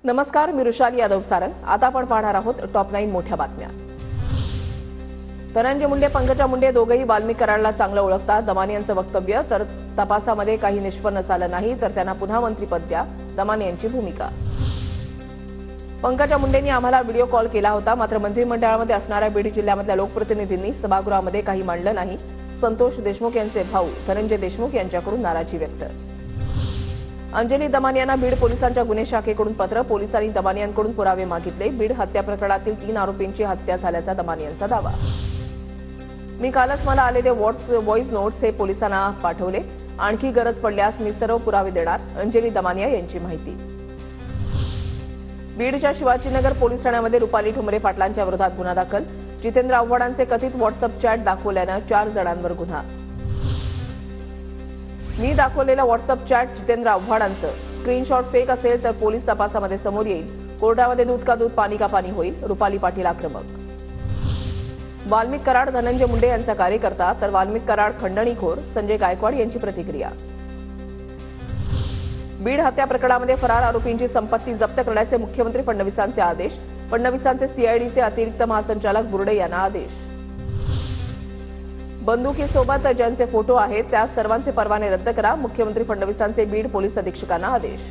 नमस्कार, मी रुशाली यादव सारंग। आता आपण पाहणार आहोत टॉप 9 मोठ्या बातम्या। धनंजय मुंडे, पंकजा मुंडे दोघेही वाल्मिक कराडला चांगलं ओळखतात। दमानी यांचं वक्तव्य, तर तपासामध्ये काही निष्पन्न झालं नाही तर त्यांना पुन्हा मंत्रिपद द्या, दमानी यांची भूमिका। पंकजा मुंडेंनी आम्हाला व्हिडिओ कॉल केला होता, मात्र मंत्रिमंडळामध्ये असणाऱ्या बीड जिल्ह्यामधल्या लोकप्रतिनिधींनी सभागृहामध्ये काही मांडलं नाही। संतोष देशमुख यांचे भाऊ धनंजय देशमुख यांच्याकडून नाराजी व्यक्त। अंजली दमानी यांना बीड पोलिसांच्या गुन्हे शाखेकडून पत्र, पोलिसांनी दमानी यांकडून पुरावे मागितले। बीड हत्या प्रकरणातील 3 आरोपींची हत्या झाल्याचा दमानी यांचा दावा। मी कालच मला आलेले व्हॉइस नोट्स हे पोलिसांना पाठवले, आणखी गरज पडल्यास मी सर्व पुरावे देणार, अंजली दमानिया यांची माहिती। बीडच्या शिवाजीनगर पोलीस ठाण्यामध्ये रुपाली ठोंबरे पाटलांच्या विरोधात गुन्हा दाखल, जितेंद्र आव्हाडांचे कथित व्हॉट्सअप चॅट दाखवल्यानं 4 जणांवर गुन्हा। मी दाखवलेला व्हॉट्सअप चॅट जितेंद्र आव्हाडांचं स्क्रीनशॉट फेक असेल तर पोलीस तपासामध्ये समोर येईल, कोर्टामध्ये दूध का दूध पाणी का पाणी होईल, रुपाली पाटील आक्रमक। वाल्मिक कराड धनंजय मुंडे यांचा कार्यकर्ता तर वाल्मिक कराड खंडणीखोर, संजय गायकवाड यांची प्रतिक्रिया। बीड हत्या प्रकरणामध्ये फरार आरोपींची संपत्ती जप्त करण्याचे मुख्यमंत्री फडणवीसांचे आदेश, फडणवीसांचे सीआयडीचे अतिरिक्त महासंचालक बुर्डे यांना आदेश। बंदुकीसोबत ज्यांचे फोटो आहेत त्या सर्वांचे परवाने रद्द करा, मुख्यमंत्री फडणवीसांचे बीड पोलीस अधीक्षकांना आदेश।